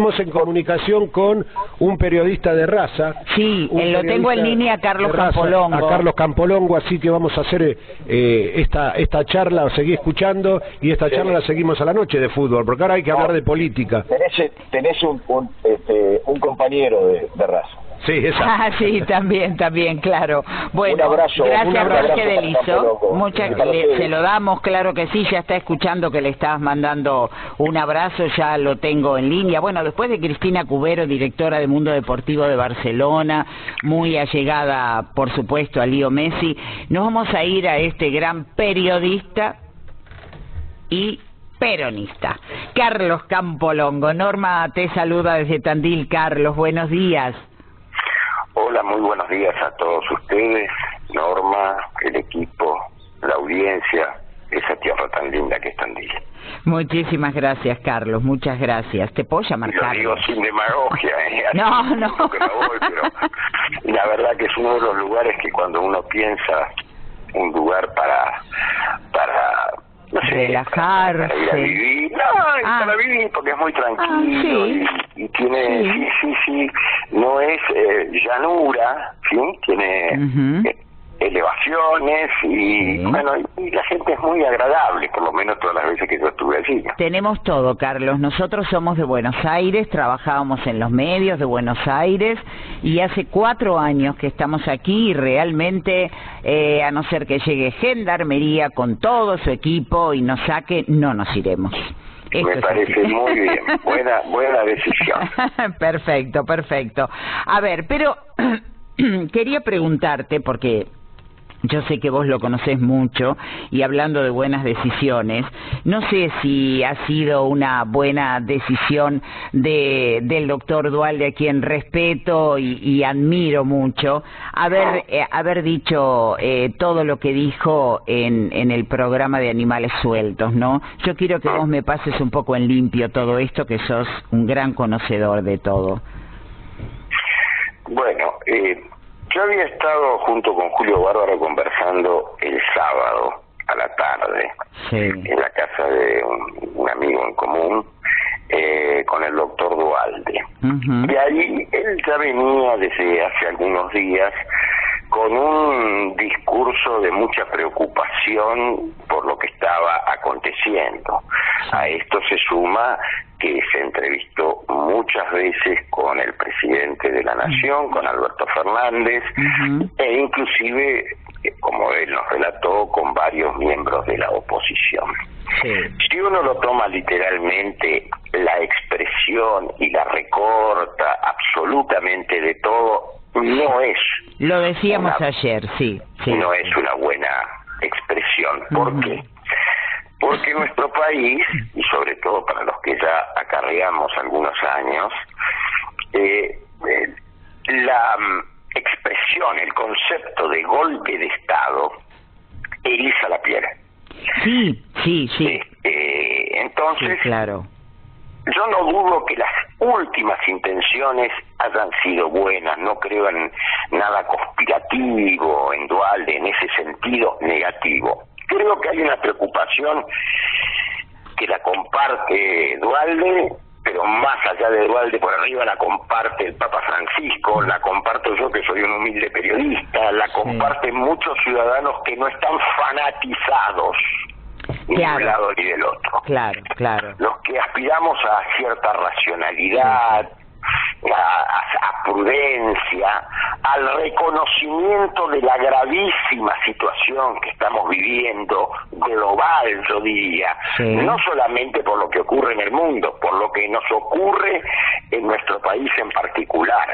Estamos en comunicación con un periodista de raza. Sí, lo tengo en línea, Carlos Campolongo. A Carlos Campolongo, así que vamos a hacer esta charla, seguí escuchando, y esta charla la seguimos a la noche de fútbol, porque ahora hay que hablar de política. Tenés un compañero de raza. Sí, exacto. Ah, sí, también, claro. Bueno, un abrazo, gracias Jorge de Lizo. Se lo damos, claro que sí, ya está escuchando que le estás mandando un abrazo, ya lo tengo en línea. Bueno, después de Cristina Cubero, directora de Mundo Deportivo de Barcelona, muy allegada, por supuesto, a Leo Messi, nos vamos a ir a este gran periodista y peronista, Carlos Campolongo. Norma te saluda desde Tandil. Carlos, buenos días. Hola, muy buenos días a todos ustedes, Norma, el equipo, la audiencia, esa tierra tan linda que es Tandil. Muchísimas gracias, Carlos, muchas gracias. ¿Te puedo llamar Carlos? Lo digo sin demagogia, No. Que no voy, pero la verdad que es uno de los lugares que cuando uno piensa un lugar para no sé, relajarse, para ir a vivir, para vivir porque es muy tranquilo, y tiene, sí, no es llanura, ¿sí? Tiene elevaciones y bueno, y la gente es muy agradable, por lo menos todas las veces que yo estuve allí. Tenemos todo, Carlos. Nosotros somos de Buenos Aires, trabajábamos en los medios de Buenos Aires y hace 4 años que estamos aquí y realmente, a no ser que llegue Gendarmería con todo su equipo y nos saque, no nos iremos. Me parece muy bien, buena decisión. Perfecto. A ver, pero quería preguntarte, porque yo sé que vos lo conocés mucho, y hablando de buenas decisiones, no sé si ha sido una buena decisión del doctor Duhalde, a quien respeto y admiro mucho, haber dicho todo lo que dijo en el programa de Animales Sueltos, ¿no? Yo quiero que vos me pases un poco en limpio todo esto, que sos un gran conocedor de todo. Bueno, yo había estado junto con Julio Bárbaro conversando el sábado a la tarde en la casa de un amigo en común con el doctor Duhalde. Y ahí él ya venía desde hace algunos días con un discurso de mucha preocupación por lo que estaba aconteciendo. A esto se suma que se entrevistó muchas veces con el presidente de la Nación, con Alberto Fernández, e inclusive, como él nos relató, con varios miembros de la oposición. Si uno lo toma literalmente, la expresión y la recorta absolutamente de todo, no es... Lo decíamos ayer, sí. No es una buena expresión. ¿Por qué? Porque nuestro país, y sobre todo para los que ya acarreamos algunos años, la expresión, el concepto de golpe de Estado eriza la piel. Sí. Entonces, claro. Yo no dudo que las últimas intenciones hayan sido buenas, no creo en nada conspirativo en Duhalde, en ese sentido negativo. Creo que hay una preocupación que la comparte Duhalde, pero más allá de Duhalde, por arriba la comparte el Papa Francisco, la comparto yo que soy un humilde periodista, la comparten muchos ciudadanos que no están fanatizados ni de un lado ni del otro. Claro. Los que aspiramos a cierta racionalidad, a prudencia, al reconocimiento de la gravísima situación que estamos viviendo, global yo diría, no solamente por lo que ocurre en el mundo, por lo que nos ocurre en nuestro país en particular,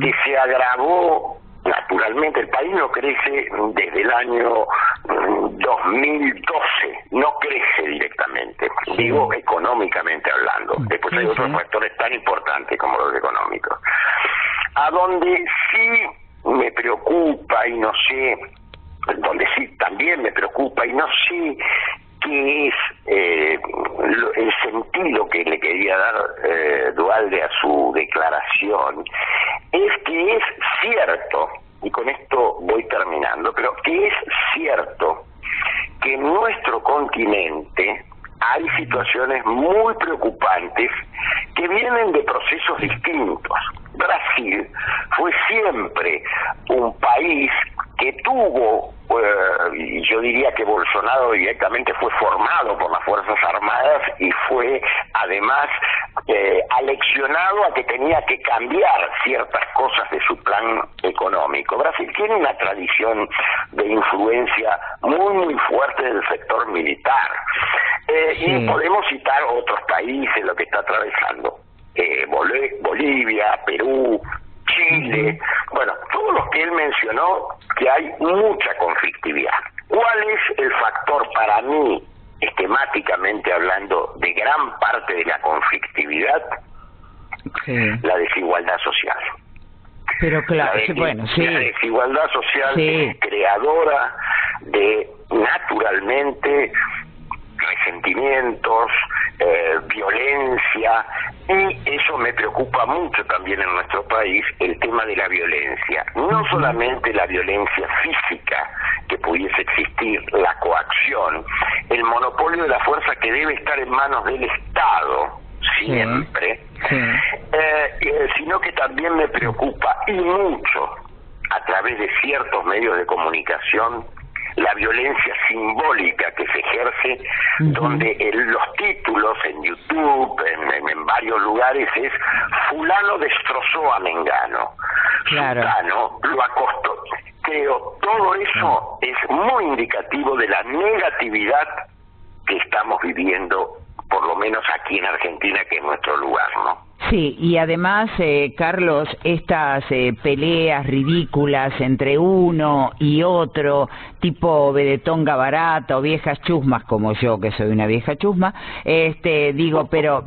que se agravó. Naturalmente el país no crece desde el año 2012, no crece directamente, digo económicamente hablando. Después hay otros factores tan importantes como los económicos. A donde sí me preocupa y no sé, donde sí también me preocupa y no sé qué es el sentido que le quería dar Duhalde a su declaración, es que es cierto, y con esto voy terminando, pero que es cierto que en nuestro continente hay situaciones muy preocupantes que vienen de procesos distintos. Brasil fue siempre un país que tuvo, y yo diría que Bolsonaro directamente fue formado por las Fuerzas Armadas y fue además aleccionado a que tenía que cambiar ciertas cosas de su plan económico. Brasil tiene una tradición de influencia muy fuerte del sector militar. Y podemos citar otros países, lo que está atravesando. Bolivia, Perú, Chile, bueno, todos los que él mencionó, que hay mucha conflictividad. ¿Cuál es el factor para mí, esquemáticamente hablando, de gran parte de la conflictividad? La desigualdad social. Pero claro, la desigualdad social es creadora de, naturalmente, resentimientos, violencia, y eso me preocupa mucho también en nuestro país, el tema de la violencia. No solamente la violencia física que pudiese existir, la coacción, el monopolio de la fuerza que debe estar en manos del Estado, siempre, sino que también me preocupa, y mucho, a través de ciertos medios de comunicación, la violencia simbólica que se ejerce, donde los títulos en YouTube, en varios lugares, es fulano destrozó a Mengano, Sutano lo acostó. Creo, todo eso es muy indicativo de la negatividad que estamos viviendo, por lo menos aquí en Argentina, que es nuestro lugar, ¿no? Sí, y además, Carlos, estas peleas ridículas entre uno y otro, tipo Bedetonga barata o viejas chusmas, como yo, que soy una vieja chusma, pero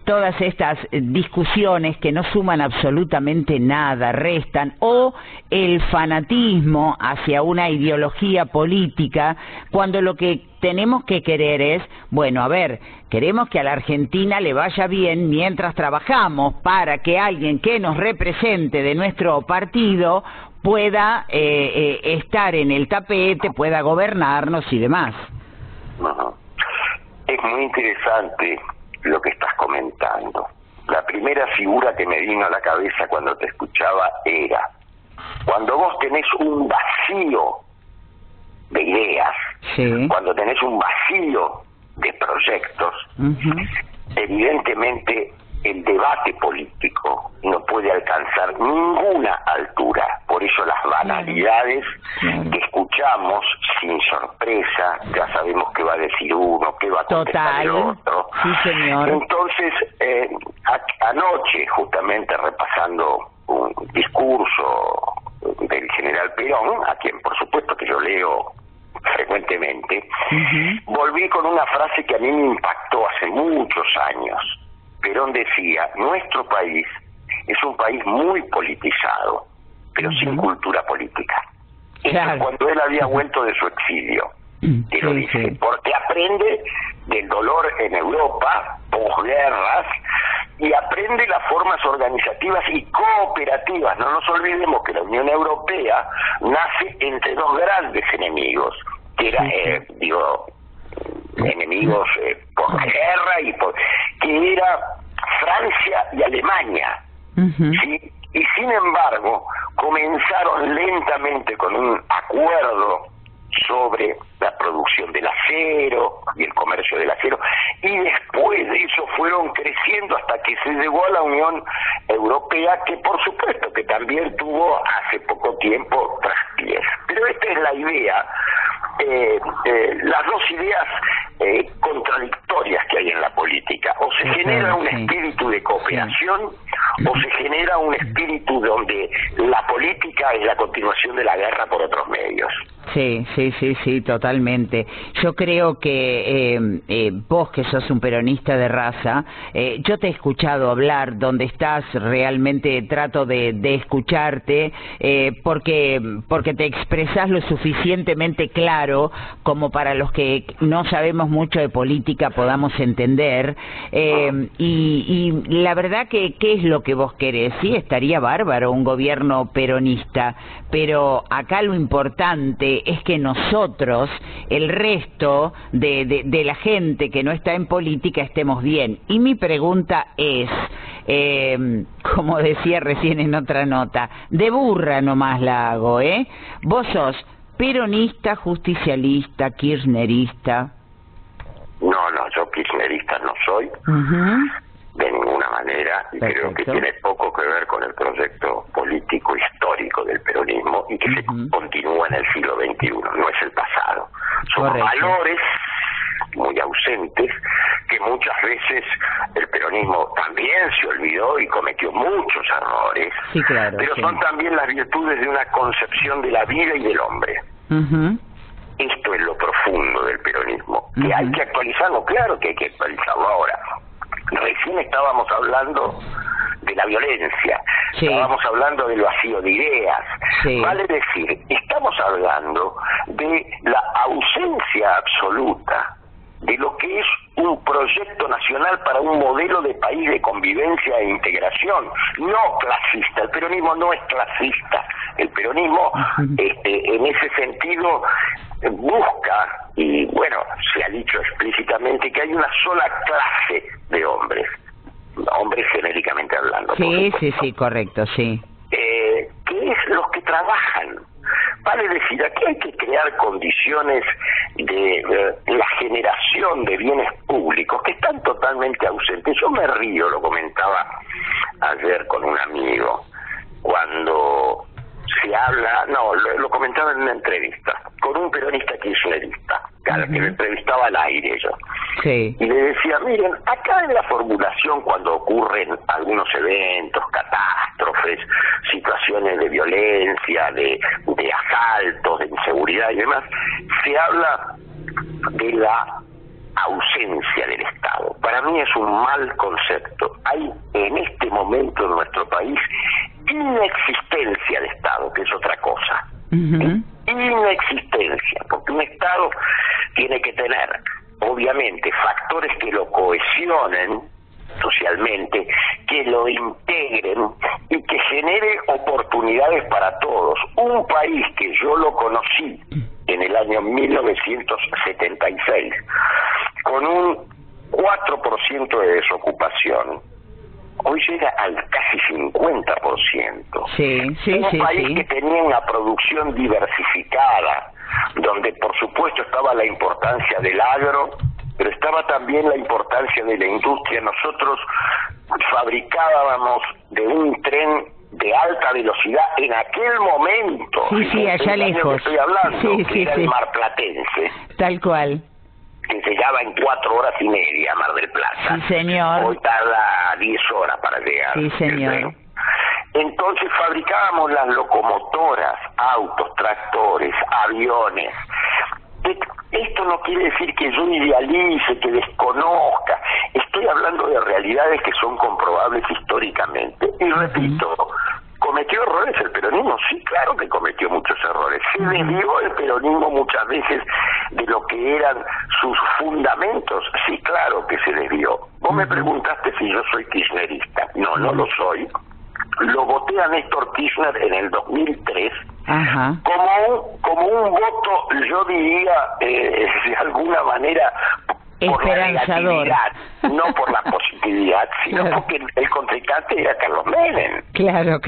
todas estas discusiones que no suman absolutamente nada, restan, o el fanatismo hacia una ideología política, cuando lo que tenemos que querer es, bueno, a ver, queremos que a la Argentina le vaya bien mientras trabajamos para que alguien que nos represente de nuestro partido pueda estar en el tapete, pueda gobernarnos y demás. Es muy interesante lo que estás comentando. La primera figura que me vino a la cabeza cuando te escuchaba era, cuando vos tenés un vacío de ideas, cuando tenés un vacío de proyectos, evidentemente el debate político no puede alcanzar ninguna altura. Por eso las banalidades que escuchamos sin sorpresa, ya sabemos qué va a decir uno, qué va a contestar el otro. Entonces, anoche, justamente repasando un discurso del general Perón, a quien por supuesto que yo leo frecuentemente, volví con una frase que a mí me impactó hace muchos años. Perón decía, nuestro país es un país muy politizado, pero sin cultura política. Eso es cuando él había vuelto de su exilio, que lo dice, porque aprende del dolor en Europa, posguerras, y aprende las formas organizativas y cooperativas. No nos olvidemos que la Unión Europea nace entre dos grandes enemigos, que eran, enemigos por la guerra, que era Francia y Alemania, ¿sí? Y sin embargo, comenzaron lentamente con un acuerdo sobre la producción del acero y el comercio del acero, y después de eso fueron creciendo hasta que se llegó a la Unión Europea, que por supuesto que también tuvo hace poco tiempo traspiés. Pero esta es la idea, las dos ideas contradictorias que hay en la política. O se genera un espíritu de cooperación, o se genera un espíritu donde la política es la continuación de la guerra por otros medios. Sí, totalmente. Yo creo que vos, que sos un peronista de raza, yo te he escuchado hablar, donde estás realmente trato de escucharte, porque te expresás lo suficientemente claro como para los que no sabemos mucho de política podamos entender, y la verdad que ¿qué es lo que vos querés? Sí, estaría bárbaro un gobierno peronista, pero acá lo importante es que nosotros, el resto de la gente que no está en política, estemos bien. Y mi pregunta es, como decía recién en otra nota, de burra nomás la hago, ¿eh? ¿Vos sos peronista, justicialista, kirchnerista? No, yo kirchnerista no soy, de ninguna manera, y creo que tiene poco que ver con el proyecto político histórico del peronismo y que se continúa en el siglo XXI, no es el pasado. Son valores muy ausentes que muchas veces el peronismo también se olvidó y cometió muchos errores, sí, claro, pero son también las virtudes de una concepción de la vida y del hombre. Esto es lo profundo del peronismo, que hay que actualizarlo, claro que hay que actualizarlo ahora. Recién estábamos hablando de la violencia, estábamos hablando del vacío de ideas, vale decir, estamos hablando de la ausencia absoluta de lo que es un proyecto nacional para un modelo de país de convivencia e integración, no clasista. El peronismo no es clasista. El peronismo, en ese sentido, busca, y bueno, se ha dicho explícitamente que hay una sola clase de hombres genéricamente hablando. Sí, correcto, sí. Que es los que trabajan. Vale decir, aquí hay que crear condiciones de la generación de bienes públicos que están totalmente ausentes. Yo me río, lo comentaba ayer con un amigo, cuando se habla, lo comentaba en una entrevista, con un peronista kirchnerista, al que me entrevistaba al aire yo. Y le decía, miren, acá en la formulación, cuando ocurren algunos eventos, catástrofes, situaciones de violencia, de asaltos, de inseguridad y demás, se habla de la ausencia del Estado. Para mí es un mal concepto. Hay en este momento en nuestro país inexistencia de Estado, que es otra cosa. Inexistencia, porque un Estado tiene que tener, obviamente, factores que lo cohesionen socialmente, que lo integren y que genere oportunidades para todos. Un país que yo lo conocí en el año 1976 con un 4% de desocupación, hoy llega al casi 50%. Un país que tenía una producción diversificada, donde por supuesto estaba la importancia del agro, pero estaba también la importancia de la industria. Nosotros fabricábamos de un tren de alta velocidad en aquel momento, allá lejos, que estoy hablando, que era el marplatense, tal cual, que llegaba en 4 horas y media a Mar del Plata. Hoy tarda 10 horas para llegar. Entonces fabricábamos las locomotoras, autos, tractores, aviones. Esto no quiere decir que yo idealice, que desconozca. Estoy hablando de realidades que son comprobables históricamente. Y repito, ¿cometió errores el peronismo? Sí, claro que cometió muchos errores. Se desvió el peronismo muchas veces de lo que eran sus fundamentos. Sí, claro que se desvió. Vos me preguntaste si yo soy kirchnerista. No, no lo soy. Lo voté a Néstor Kirchner en el 2003 como un voto, yo diría, de alguna manera, por la negatividad, no por la positividad, sino porque el contrincante era Carlos Menem. Y yo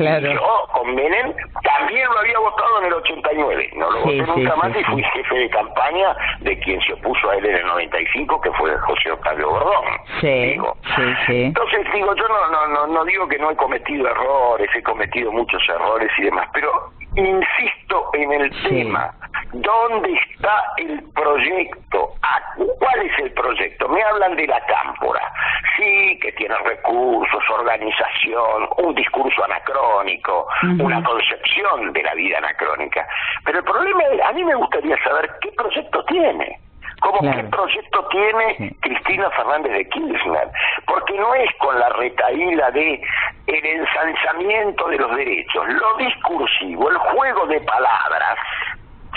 con Menem también lo había votado en el 89, no lo voté nunca más y fui jefe de campaña de quien se opuso a él en el 95, que fue José Octavio Bordón. Entonces digo, yo no digo que no he cometido errores, he cometido muchos errores y demás, pero insisto en el tema. ¿Dónde está el proyecto? ¿Cuál es el proyecto? Me hablan de la Cámpora. Sí, que tiene recursos, organización, un discurso anacrónico, una concepción de la vida anacrónica. Pero el problema es, a mí me gustaría saber qué proyecto tiene. ¿Qué proyecto tiene Cristina Fernández de Kirchner? Porque no es con la retahíla de el ensanchamiento de los derechos, lo discursivo, el juego de palabras,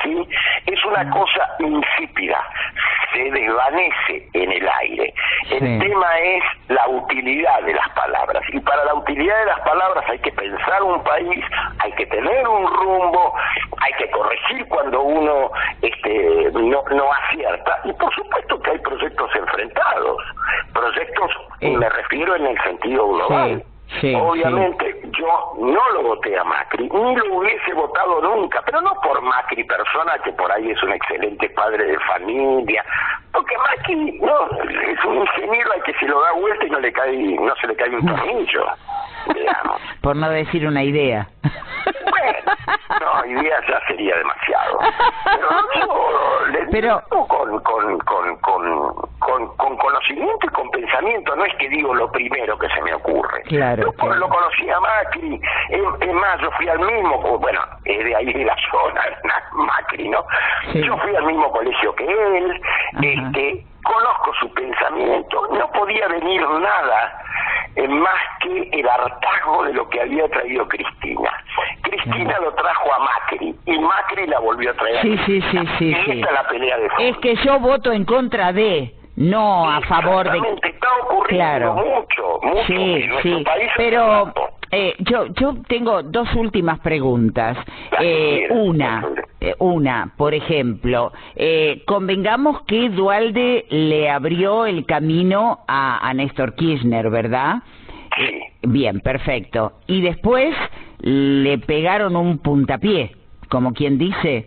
¿sí? Es una cosa insípida. se desvanece en el aire. El tema es la utilidad de las palabras, y para la utilidad de las palabras hay que pensar un país, hay que tener un rumbo, hay que corregir cuando uno no acierta, y por supuesto que hay proyectos enfrentados, proyectos, me refiero en el sentido global. Sí, obviamente yo no lo voté a Macri, ni lo hubiese votado nunca, pero no por Macri persona, que por ahí es un excelente padre de familia, porque Macri no es un ingeniero al que se lo da vuelta y no se le cae un tornillo, digamos. Por no decir una idea. Bueno, no, idea ya sería demasiado. Pero con conocimiento y con pensamiento, no es que digo lo primero que se me ocurre. Claro, yo lo conocí a Macri, es más, yo fui al mismo, bueno, es de ahí de la zona, Macri, ¿no? Sí. Yo fui al mismo colegio que él, conozco su pensamiento, no podía venir nada más que el hartazgo de lo que había traído Cristina. Cristina lo trajo a Macri y Macri la volvió a traer a Cristina. Sí. Esta es la pelea de fondo. Es que yo voto en contra de, no a favor de. Está ocurriendo mucho en nuestro país. Pero yo tengo dos últimas preguntas. Una, por ejemplo, convengamos que Duhalde le abrió el camino a Néstor Kirchner, ¿verdad? Sí. Bien, perfecto. Y después le pegaron un puntapié, como quien dice.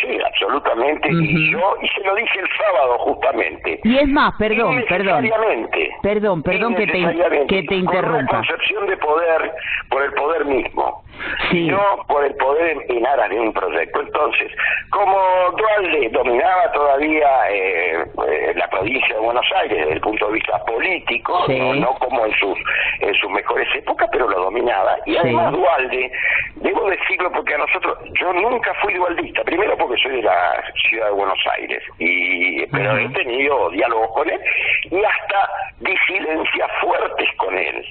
Sí, absolutamente. Y se lo dije el sábado justamente. Y es más, perdón que te interrumpa. Con una concepción de poder, por el poder mismo, no por el poder en aras de un proyecto. Entonces, como Duhalde dominaba todavía la provincia de Buenos Aires desde el punto de vista político, no como en sus mejores épocas, pero lo dominaba. Y además Duhalde, debo decirlo porque yo nunca fui dualdista, primero porque soy de la ciudad de Buenos Aires, pero he tenido diálogos con él y hasta disidencias fuertes con él.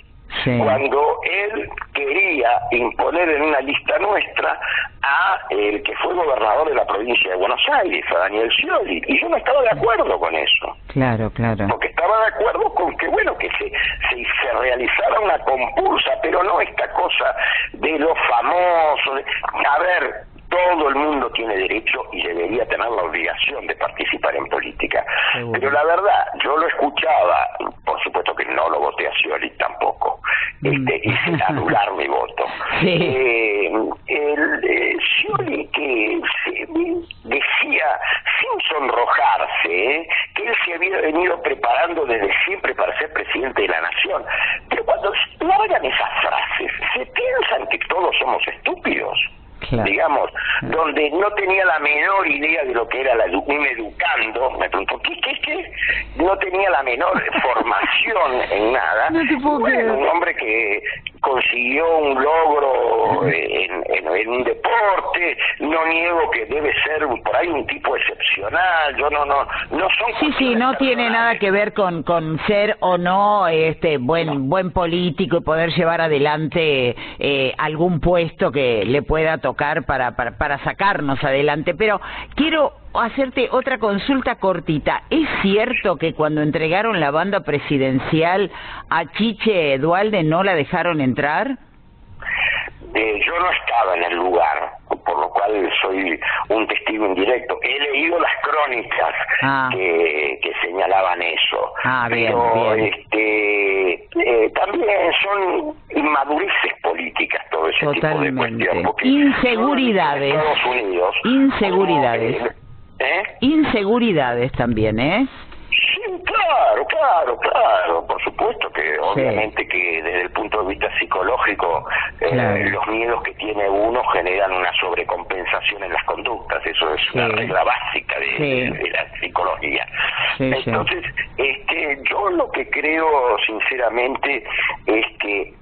Cuando él quería imponer en una lista nuestra a el que fue gobernador de la provincia de Buenos Aires, a Daniel Scioli, y yo no estaba de acuerdo con eso. Claro. Porque estaba de acuerdo con que, bueno, que se realizara una compulsa, pero no esta cosa de lo famoso. A ver, todo el mundo tiene derecho y debería tener la obligación de participar en política. Seguro. Pero la verdad, yo lo escuchaba, por supuesto que no lo voté a Scioli tampoco, hice anular mi voto. Scioli que decía, sin sonrojarse, que él se había venido preparando desde siempre para ser presidente de la nación. Pero cuando largan esas frases, se piensan que todos somos estúpidos. Claro. Digamos, donde no tenía la menor idea de lo que era un educando, me preguntó, ¿qué? No tenía la menor formación en nada. Bueno, un hombre que consiguió un logro en un deporte, no niego que debe ser por ahí un tipo excepcional, yo no son... no tiene nada que ver con ser o no buen político y poder llevar adelante algún puesto que le pueda tocar para sacarnos adelante. Pero quiero hacerte otra consulta cortita. ¿Es cierto que cuando entregaron la banda presidencial a Chiche Duhalde no la dejaron entrar? Yo no estaba en el lugar, por lo cual soy un testigo indirecto. He leído las crónicas que señalaban eso. Pero bien. También son inmadureces políticas todo ese tipo de cuestiones. Inseguridades. Estados Unidos. Inseguridades también, ¿eh? Sí, claro, por supuesto que obviamente que desde el punto de vista psicológico los miedos que tiene uno generan una sobrecompensación en las conductas, eso es una regla básica de la psicología. Entonces, yo lo que creo sinceramente es que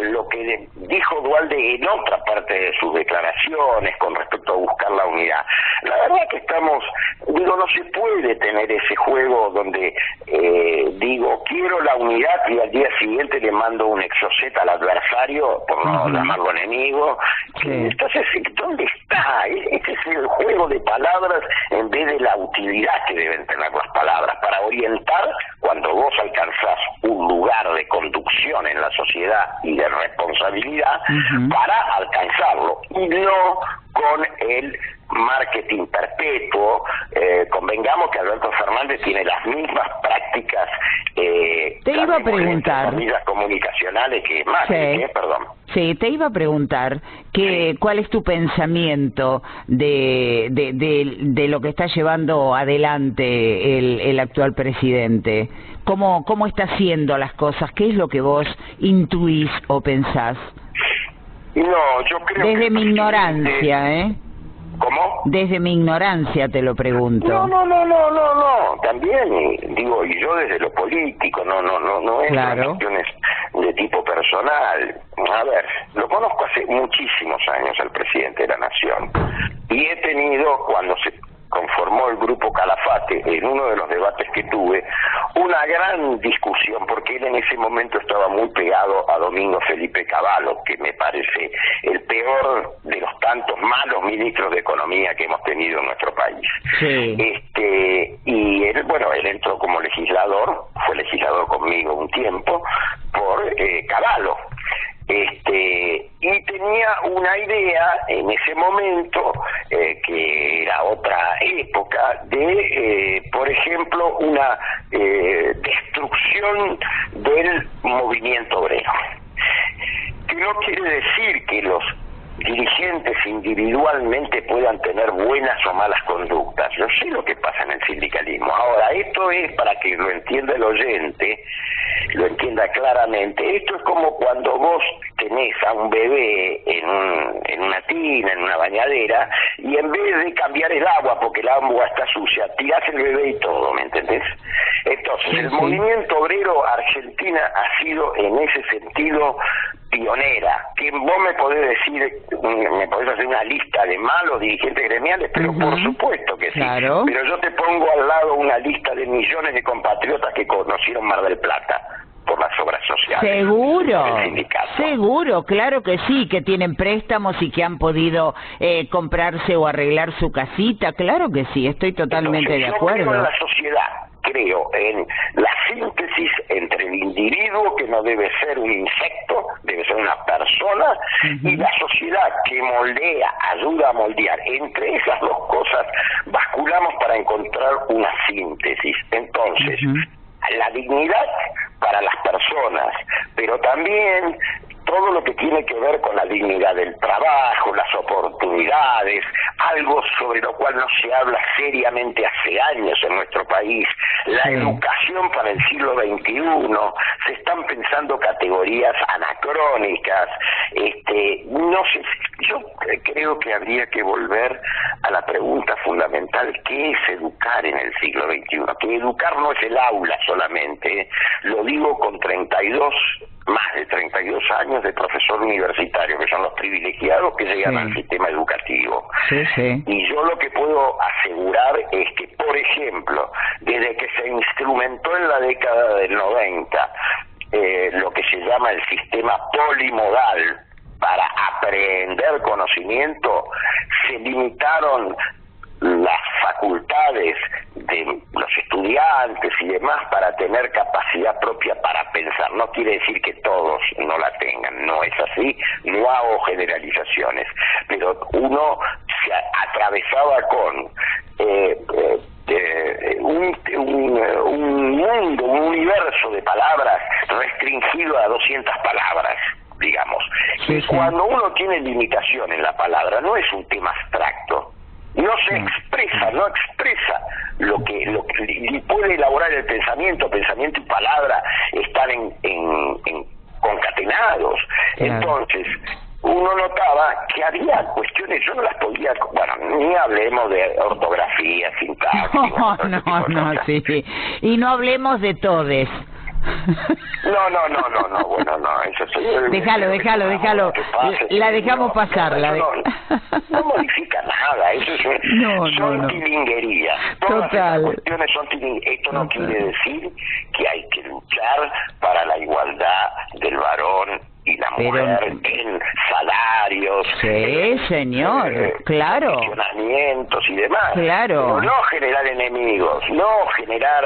lo que dijo Duhalde en otra parte de sus declaraciones con respecto a buscar la unidad, la verdad que no se puede tener ese juego donde digo quiero la unidad y al día siguiente le mando un exocet al adversario, por no llamarlo enemigo. Entonces, ¿dónde está está. Este es el juego de palabras en vez de la utilidad que deben tener las palabras para orientar cuando vos alcanzás un lugar de conducción en la sociedad y de responsabilidad para alcanzarlo, y no con el marketing perpetuo. Convengamos que Alberto Fernández tiene las mismas prácticas te iba a preguntar comunicacionales que más, perdón. Sí, te iba a preguntar cuál es tu pensamiento de lo que está llevando adelante el actual presidente. ¿Cómo está haciendo las cosas? ¿Qué es lo que vos intuís o pensás? No, yo creo desde mi ignorancia, ¿Cómo? Desde mi ignorancia te lo pregunto. No. También digo, y yo desde lo político, no es cuestiones de tipo personal. A ver, lo conozco hace muchísimos años al presidente de la Nación, y he tenido, cuando se conformó el grupo Calafate, en uno de los debates que tuve, una gran discusión, porque él en ese momento estaba muy pegado a Domingo Felipe Cavallo, que me parece el peor de los tantos malos ministros de Economía que hemos tenido en nuestro país. Sí. Y él entró como legislador, fue legislador conmigo un tiempo, por Cavallo. Y tenía una idea en ese momento, que era otra época, de, por ejemplo, una destrucción del movimiento obrero. Que no quiere decir que los dirigentes individualmente puedan tener buenas o malas conductas. Yo sé lo que pasa en el sindicalismo. Ahora, esto es para que lo entienda el oyente, lo entienda claramente. Esto es como cuando vos tenés a un bebé en una tina, en una bañadera, y en vez de cambiar el agua porque el agua está sucia, tirás el bebé y todo, ¿me entendés? Entonces, el movimiento obrero Argentina ha sido en ese sentido pionera. Que vos me podés decir, me podés hacer una lista de malos dirigentes gremiales, pero por supuesto que sí. Claro. Pero yo te pongo al lado una lista de millones de compatriotas que conocieron Mar del Plata por las obras sociales. Seguro, claro que sí, que tienen préstamos y que han podido comprarse o arreglar su casita, claro que sí, estoy totalmente de acuerdo. Yo creo en la sociedad, creo en la síntesis entre el individuo, que no debe ser un insecto, debe ser una persona, y la sociedad que moldea, ayuda a moldear. Entre esas dos cosas basculamos para encontrar una síntesis. Entonces, la dignidad para las personas, pero también todo lo que tiene que ver con la dignidad del trabajo, las oportunidades, algo sobre lo cual no se habla seriamente hace años en nuestro país, la educación para el siglo XXI, se están pensando categorías anacrónicas, no sé, yo creo que habría que volver a la pregunta fundamental: ¿qué es educar en el siglo XXI? Que educar no es el aula solamente, lo digo con más de 32 años de profesor universitario, que son los privilegiados que llegan al sistema educativo. Y yo lo que puedo asegurar es que, por ejemplo, desde que se instrumentó en la década del 90 lo que se llama el sistema polimodal para aprender conocimiento, se limitaron las facultades de los estudiantes y demás para tener capacidad propia para pensar. No quiere decir que todos no la tengan, no es así, no hago generalizaciones, pero uno se atravesaba con un mundo, un universo de palabras restringido a 200 palabras, digamos. Y cuando uno tiene limitación en la palabra, no es un tema abstracto, no se expresa, no expresa lo que y puede elaborar el pensamiento y palabra están en concatenados. Entonces uno notaba que había cuestiones, yo no las podía, ni hablemos de ortografía, sintaxis. No, sí. Y no hablemos de todes. No, eso sí. Déjalo. La dejamos pasar. No modifica nada, eso son tilinguerías. Todas las cuestiones son tilinguerías. Esto no quiere decir que hay que luchar para la igualdad del varón y la mujer en salario, agravios, sí, señor, claro, cuestionamientos y demás, claro, pero no generar enemigos, no generar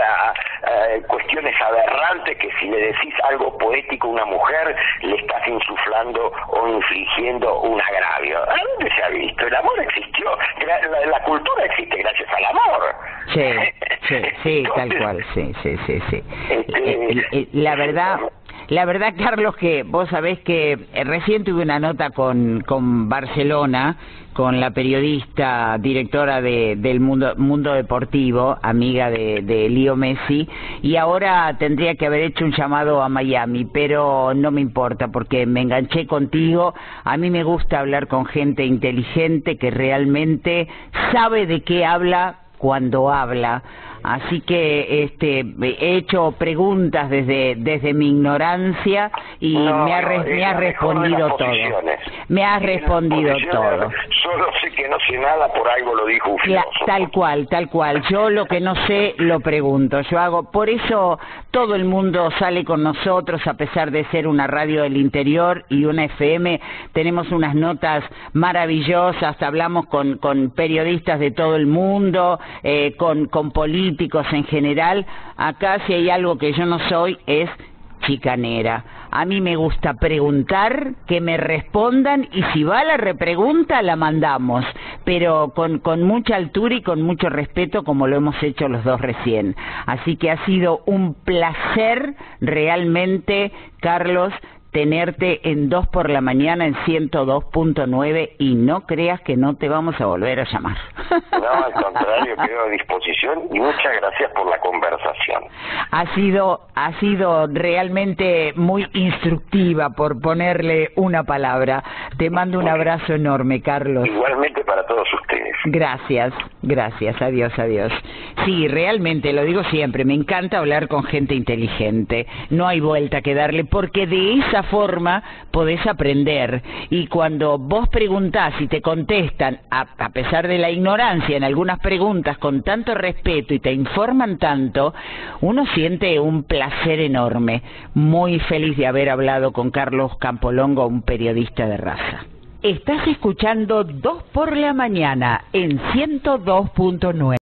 cuestiones aberrantes que si le decís algo poético a una mujer le estás insuflando o infligiendo un agravio. ¿A dónde se ha visto? El amor existió, la cultura existe gracias al amor. Sí, sí, Entonces, tal cual, sí. La verdad, Carlos, que vos sabés que recién tuve una nota con Barcelona, con la periodista, directora del Mundo Deportivo, amiga de Leo Messi, y ahora tendría que haber hecho un llamado a Miami, pero no me importa porque me enganché contigo. A mí me gusta hablar con gente inteligente que realmente sabe de qué habla cuando habla. Así que he hecho preguntas desde mi ignorancia y me has respondido todo. Me has respondido todo. Solo sé que no sé nada, por algo lo dijo un filósofo. Tal cual. Yo lo que no sé lo pregunto. Por eso todo el mundo sale con nosotros, a pesar de ser una radio del interior y una FM. Tenemos unas notas maravillosas, hablamos con periodistas de todo el mundo, con políticos en general. Acá si hay algo que yo no soy es chicanera. A mí me gusta preguntar, que me respondan, y si va la repregunta la mandamos, pero con mucha altura y con mucho respeto, como lo hemos hecho los dos recién. Así que ha sido un placer realmente, Carlos, tenerte en 2 por la mañana en 102.9, y no creas que no te vamos a volver a llamar. No, al contrario, quedo a disposición y muchas gracias por la conversación. Ha sido realmente muy instructiva, por ponerle una palabra. Te mando un abrazo enorme, Carlos. Igualmente para todos ustedes. Gracias, adiós. Sí, realmente, lo digo siempre, me encanta hablar con gente inteligente. No hay vuelta que darle, porque de esa forma podés aprender, y cuando vos preguntás y te contestan, a pesar de la ignorancia en algunas preguntas, con tanto respeto y te informan tanto, uno siente un placer enorme. Muy feliz de haber hablado con Carlos Campolongo, un periodista de raza. Estás escuchando 2 por la mañana en 102.9.